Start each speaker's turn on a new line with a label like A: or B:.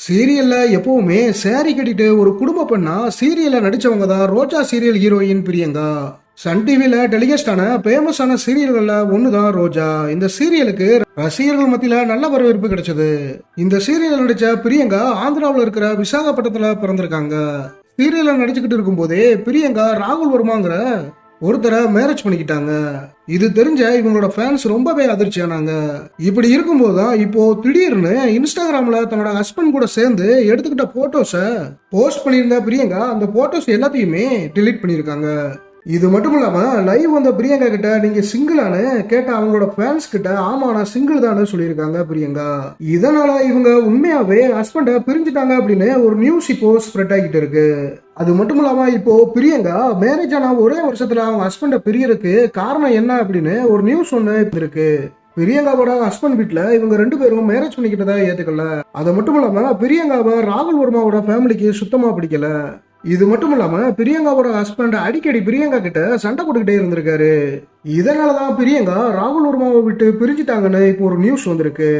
A: சீரியல்ல எப்பவுமே சேரி கட்டிட்டு ஒரு குடும்ப பெண்ணா சீரியல்ல நடிச்சவங்க தான் ரோஜா சீரியல் ஹீரோயின் பிரியங்கா. சன் டிவில டெலிகாஸ்டான ஃபேமஸான சீரியல்கள்ல ஒண்ணுதான் ரோஜா. இந்த சீரியலுக்கு ரசிகர்கள் மத்தியில நல்ல வரவேற்பு கிடைச்சது. இந்த சீரியல்ல நடிச்ச பிரியங்கா ஆந்திராவில் இருக்கிற விசாகப்பட்டினத்துல பிறந்திருக்காங்க. சீரியல்ல நடிச்சுக்கிட்டு இருக்கும் போதே பிரியங்கா ராகுல் வர்மாங்கிற ஒருத்தரை மேரேஜ் பண்ணிக்கிட்டாங்க. இது தெரிஞ்ச இவங்களோட ஃபேன்ஸ் ரொம்பவே அதிர்ச்சியானாங்க. இப்படி இருக்கும்போது தான் இப்போ திடீர்னு இன்ஸ்டாகிராம்ல தன்னோட ஹஸ்பண்ட் கூட சேர்ந்து எடுத்துக்கிட்ட போட்டோஸை போஸ்ட் பண்ணியிருந்த பிரியங்கா அந்த போட்டோஸ் எல்லாத்தையுமே டிலீட் பண்ணியிருக்காங்க. இது மட்டும் இல்லாம லைவ் வந்த பிரியங்கா கிட்ட நீங்க சிங்கிளானு கேட்ட அவங்களோட ஃபேன்ஸ் கிட்ட ஆமா நான் சிங்கிள் தானு சொல்லியிருக்காங்க பிரியங்கா. இதனால இவங்க உண்மையாவே ஹஸ்பண்ட பிரிஞ்சுட்டாங்க அப்படின்னு ஒரு நியூஸ் இப்போ ஸ்ப்ரெட் ஆகிட்டு இருக்கு. அது மட்டும் இல்லாம இப்போ பிரியங்கா மேரேஜ் ஆன ஒரே வருஷத்துல அவங்க ஹஸ்பண்ட பிரியறதுக்கு காரணம் என்ன அப்படின்னு ஒரு நியூஸ் ஒண்ணு இருக்கு. பிரியங்காவோட ஹஸ்பண்ட் வீட்டுல இவங்க ரெண்டு பேரும் மேரேஜ் பண்ணிக்கிட்டதா ஏத்துக்கல. அது மட்டும் இல்லாம பிரியங்காவை ராகுல் வர்மாவோட ஃபேமிலிக்கு சுத்தமா பிடிக்கல. இது மட்டும் இல்லாம பிரியங்காவோட ஹஸ்பண்ட் அடிக்கடி பிரியங்கா கிட்ட சண்டை போட்டுக்கிட்டே இருந்திருக்காரு. இதனாலதான் பிரியங்கா ராகுல் வர்மாவை விட்டு பிரிஞ்சுட்டாங்கன்னு இப்போ ஒரு நியூஸ் வந்திருக்கு.